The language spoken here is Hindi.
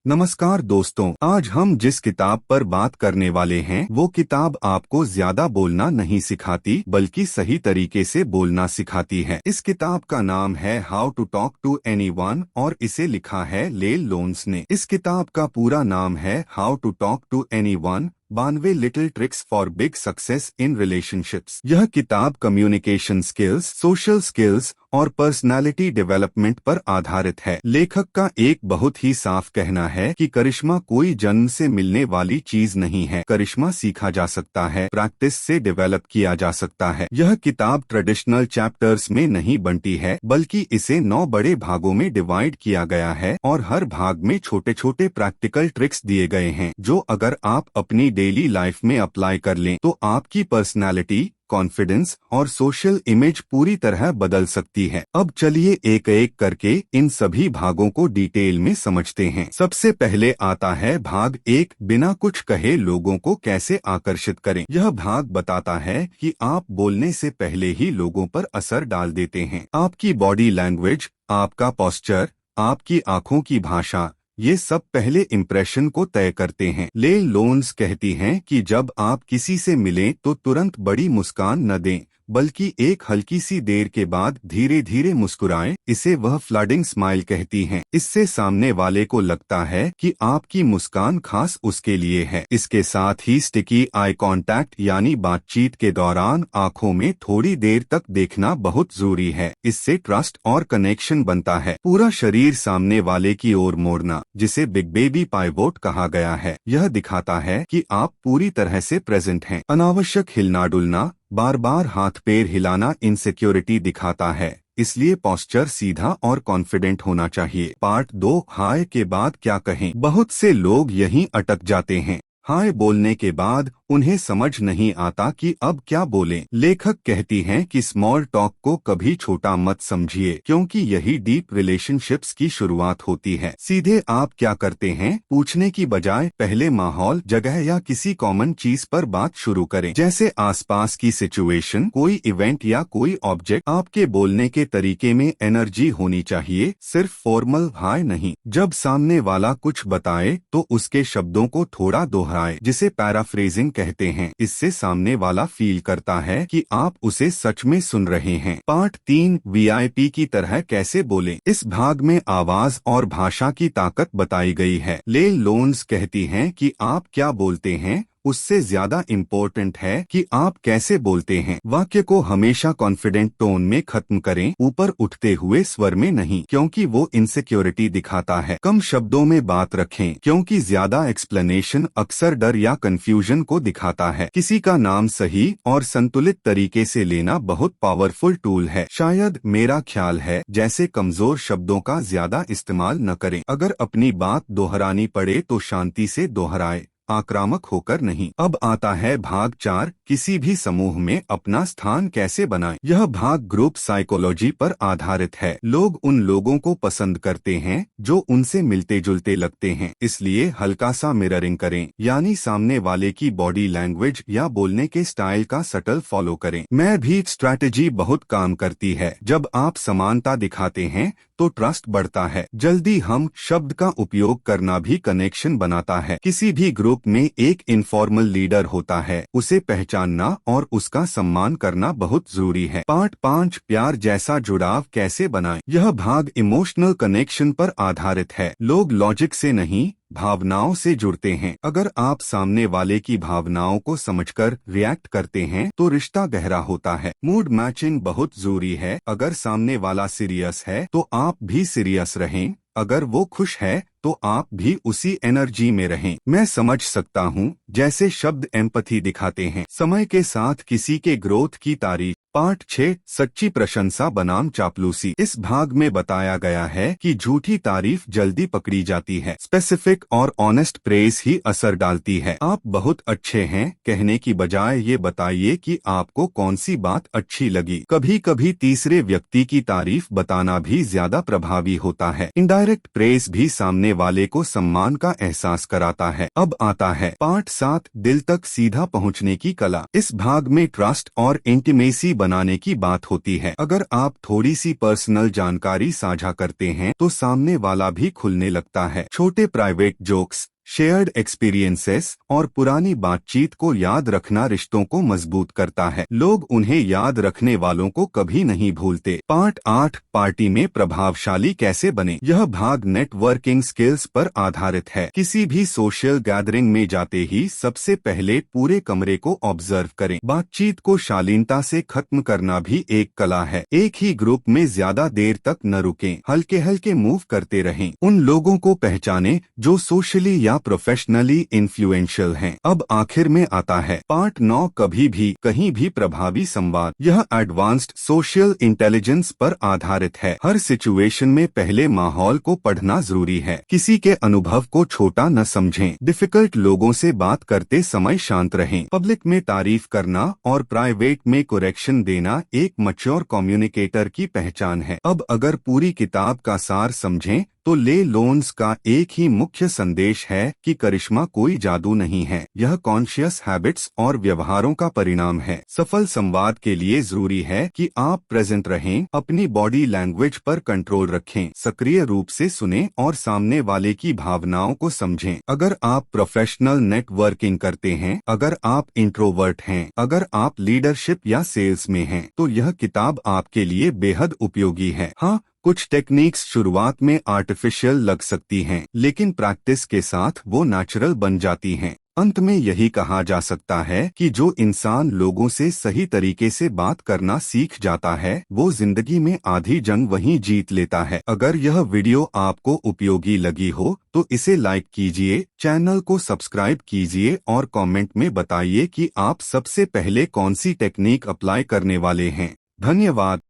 नमस्कार दोस्तों, आज हम जिस किताब पर बात करने वाले हैं वो किताब आपको ज्यादा बोलना नहीं सिखाती बल्कि सही तरीके से बोलना सिखाती है। इस किताब का नाम है how to talk to anyone और इसे लिखा है लेल लोन्स ने। इस किताब का पूरा नाम है how to talk to anyone 92 little tricks for big success in relationships. यह किताब कम्युनिकेशन स्किल्स, सोशल स्किल्स और पर्सनालिटी डेवलपमेंट पर आधारित है। लेखक का एक बहुत ही साफ कहना है कि करिश्मा कोई जन्म से मिलने वाली चीज नहीं है। करिश्मा सीखा जा सकता है, प्रैक्टिस से डेवलप किया जा सकता है। यह किताब ट्रेडिशनल चैप्टर्स में नहीं बंटी है बल्कि इसे 9 बड़े भागों में डिवाइड किया गया है और हर भाग में छोटे छोटे प्रैक्टिकल ट्रिक्स दिए गए हैं जो अगर आप अपनी डेली लाइफ में अप्लाई कर लें तो आपकी पर्सनालिटी, कॉन्फिडेंस और सोशल इमेज पूरी तरह बदल सकती है। अब चलिए एक एक करके इन सभी भागों को डिटेल में समझते हैं। सबसे पहले आता है भाग 1, बिना कुछ कहे लोगों को कैसे आकर्षित करें। यह भाग बताता है कि आप बोलने से पहले ही लोगों पर असर डाल देते हैं। आपकी बॉडी लैंग्वेज, आपका पोस्चर, आपकी आंखों की भाषा, ये सब पहले इम्प्रेशन को तय करते हैं। लेल लोन्स कहती हैं कि जब आप किसी से मिलें तो तुरंत बड़ी मुस्कान न दें बल्कि एक हल्की सी देर के बाद धीरे धीरे मुस्कुराएं। इसे वह फ्लडिंग स्माइल कहती हैं। इससे सामने वाले को लगता है कि आपकी मुस्कान खास उसके लिए है। इसके साथ ही स्टिकी आई कांटेक्ट यानी बातचीत के दौरान आंखों में थोड़ी देर तक देखना बहुत जरूरी है। इससे ट्रस्ट और कनेक्शन बनता है। पूरा शरीर सामने वाले की ओर मोड़ना, जिसे बिग बेबी पाइवोट कहा गया है, यह दिखाता है कि आप पूरी तरह से प्रेजेंट हैं। अनावश्यक हिलना डुलना, बार बार हाथ पैर हिलाना इनसिक्योरिटी दिखाता है, इसलिए पोस्चर सीधा और कॉन्फिडेंट होना चाहिए। पार्ट 2, हाय के बाद क्या कहें। बहुत से लोग यहीं अटक जाते हैं। हाय बोलने के बाद उन्हें समझ नहीं आता कि अब क्या बोलें। लेखक कहती हैं कि स्मॉल टॉक को कभी छोटा मत समझिए क्योंकि यही डीप रिलेशनशिप्स की शुरुआत होती है। सीधे आप क्या करते हैं पूछने की बजाय पहले माहौल, जगह या किसी कॉमन चीज पर बात शुरू करें, जैसे आसपास की सिचुएशन, कोई इवेंट या कोई ऑब्जेक्ट। आपके बोलने के तरीके में एनर्जी होनी चाहिए, सिर्फ फॉर्मल हाय नहीं। जब सामने वाला कुछ बताए तो उसके शब्दों को थोड़ा दोहराए, जिसे पैराफ्रेजिंग कहते हैं। इससे सामने वाला फील करता है कि आप उसे सच में सुन रहे हैं। पार्ट 3, वीआईपी की तरह कैसे बोलें। इस भाग में आवाज और भाषा की ताकत बताई गई है। लेल लोन्स कहती हैं कि आप क्या बोलते हैं उससे ज्यादा इम्पोर्टेंट है कि आप कैसे बोलते हैं। वाक्य को हमेशा कॉन्फिडेंट टोन में खत्म करें, ऊपर उठते हुए स्वर में नहीं, क्योंकि वो इनसिक्योरिटी दिखाता है। कम शब्दों में बात रखें क्योंकि ज्यादा एक्सप्लेनेशन अक्सर डर या कंफ्यूजन को दिखाता है। किसी का नाम सही और संतुलित तरीके से लेना बहुत पावरफुल टूल है। शायद, मेरा ख्याल है जैसे कमजोर शब्दों का ज्यादा इस्तेमाल न करें। अगर अपनी बात दोहरानी पड़े तो शांति से दोहराए, आक्रामक होकर नहीं। अब आता है भाग 4, किसी भी समूह में अपना स्थान कैसे बनाएं। यह भाग ग्रुप साइकोलॉजी पर आधारित है। लोग उन लोगों को पसंद करते हैं जो उनसे मिलते जुलते लगते हैं, इसलिए हल्का सा मिररिंग करें, यानी सामने वाले की बॉडी लैंग्वेज या बोलने के स्टाइल का सटल फॉलो करें। मैं भी स्ट्रैटेजी बहुत काम करती है। जब आप समानता दिखाते हैं तो ट्रस्ट बढ़ता है। जल्दी हम शब्द का उपयोग करना भी कनेक्शन बनाता है। किसी भी ग्रुप में एक इनफॉर्मल लीडर होता है, उसे पहचानना और उसका सम्मान करना बहुत जरूरी है। पार्ट 5, प्यार जैसा जुड़ाव कैसे बनाएं। यह भाग इमोशनल कनेक्शन पर आधारित है। लोग लॉजिक से नहीं, भावनाओं से जुड़ते हैं। अगर आप सामने वाले की भावनाओं को समझकर रिएक्ट करते हैं तो रिश्ता गहरा होता है। मूड मैचिंग बहुत जरूरी है। अगर सामने वाला सीरियस है तो आप भी सीरियस रहें, अगर वो खुश है तो आप भी उसी एनर्जी में रहें। मैं समझ सकता हूँ जैसे शब्द एम्पैथी दिखाते हैं। समय के साथ किसी के ग्रोथ की तारीफ। पार्ट 6, सच्ची प्रशंसा बनाम चापलूसी। इस भाग में बताया गया है कि झूठी तारीफ जल्दी पकड़ी जाती है, स्पेसिफिक और ऑनेस्ट प्रेज ही असर डालती है। आप बहुत अच्छे हैं कहने की बजाय ये बताइए कि आपको कौन सी बात अच्छी लगी। कभी कभी तीसरे व्यक्ति की तारीफ बताना भी ज्यादा प्रभावी होता है। इनडायरेक्ट प्रेज भी सामने सामने वाले को सम्मान का एहसास कराता है। अब आता है पार्ट 7, दिल तक सीधा पहुंचने की कला। इस भाग में ट्रस्ट और इंटीमेसी बनाने की बात होती है। अगर आप थोड़ी सी पर्सनल जानकारी साझा करते हैं तो सामने वाला भी खुलने लगता है। छोटे प्राइवेट जोक्स, शेयर्ड एक्सपीरियंसेस और पुरानी बातचीत को याद रखना रिश्तों को मजबूत करता है। लोग उन्हें याद रखने वालों को कभी नहीं भूलते। पार्ट 8, पार्टी में प्रभावशाली कैसे बने। यह भाग नेटवर्किंग स्किल्स पर आधारित है। किसी भी सोशल गैदरिंग में जाते ही सबसे पहले पूरे कमरे को ऑब्जर्व करें। बातचीत को शालीनता से खत्म करना भी एक कला है। एक ही ग्रुप में ज्यादा देर तक न रुकें, हल्के हल्के मूव करते रहें। उन लोगों को पहचानें जो सोशली या प्रोफेशनली इन्फ्लुएंशियल हैं। अब आखिर में आता है पार्ट 9, कभी भी कहीं भी प्रभावी संवाद। यह एडवांस्ड सोशल इंटेलिजेंस पर आधारित है। हर सिचुएशन में पहले माहौल को पढ़ना जरूरी है। किसी के अनुभव को छोटा न समझें। डिफिकल्ट लोगों से बात करते समय शांत रहें। पब्लिक में तारीफ करना और प्राइवेट में करेक्शन देना एक मैच्योर कम्युनिकेटर की पहचान है। अब अगर पूरी किताब का सार समझें तो ले लोन्स का एक ही मुख्य संदेश है कि करिश्मा कोई जादू नहीं है, यह कॉन्शियस हैबिट्स और व्यवहारों का परिणाम है। सफल संवाद के लिए जरूरी है कि आप प्रेजेंट रहें, अपनी बॉडी लैंग्वेज पर कंट्रोल रखें, सक्रिय रूप से सुनें और सामने वाले की भावनाओं को समझें। अगर आप प्रोफेशनल नेटवर्किंग करते हैं, अगर आप इंट्रोवर्ट हैं, अगर आप लीडरशिप या सेल्स में हैं, तो यह किताब आपके लिए बेहद उपयोगी है। हाँ, कुछ टेक्निक्स शुरुआत में आर्टिफिशियल लग सकती हैं, लेकिन प्रैक्टिस के साथ वो नेचुरल बन जाती हैं। अंत में यही कहा जा सकता है कि जो इंसान लोगों से सही तरीके से बात करना सीख जाता है, वो जिंदगी में आधी जंग वहीं जीत लेता है। अगर यह वीडियो आपको उपयोगी लगी हो तो इसे लाइक कीजिए, चैनल को सब्सक्राइब कीजिए और कमेंट में बताइए कि आप सबसे पहले कौन सी टेक्निक अप्लाई करने वाले हैं। धन्यवाद।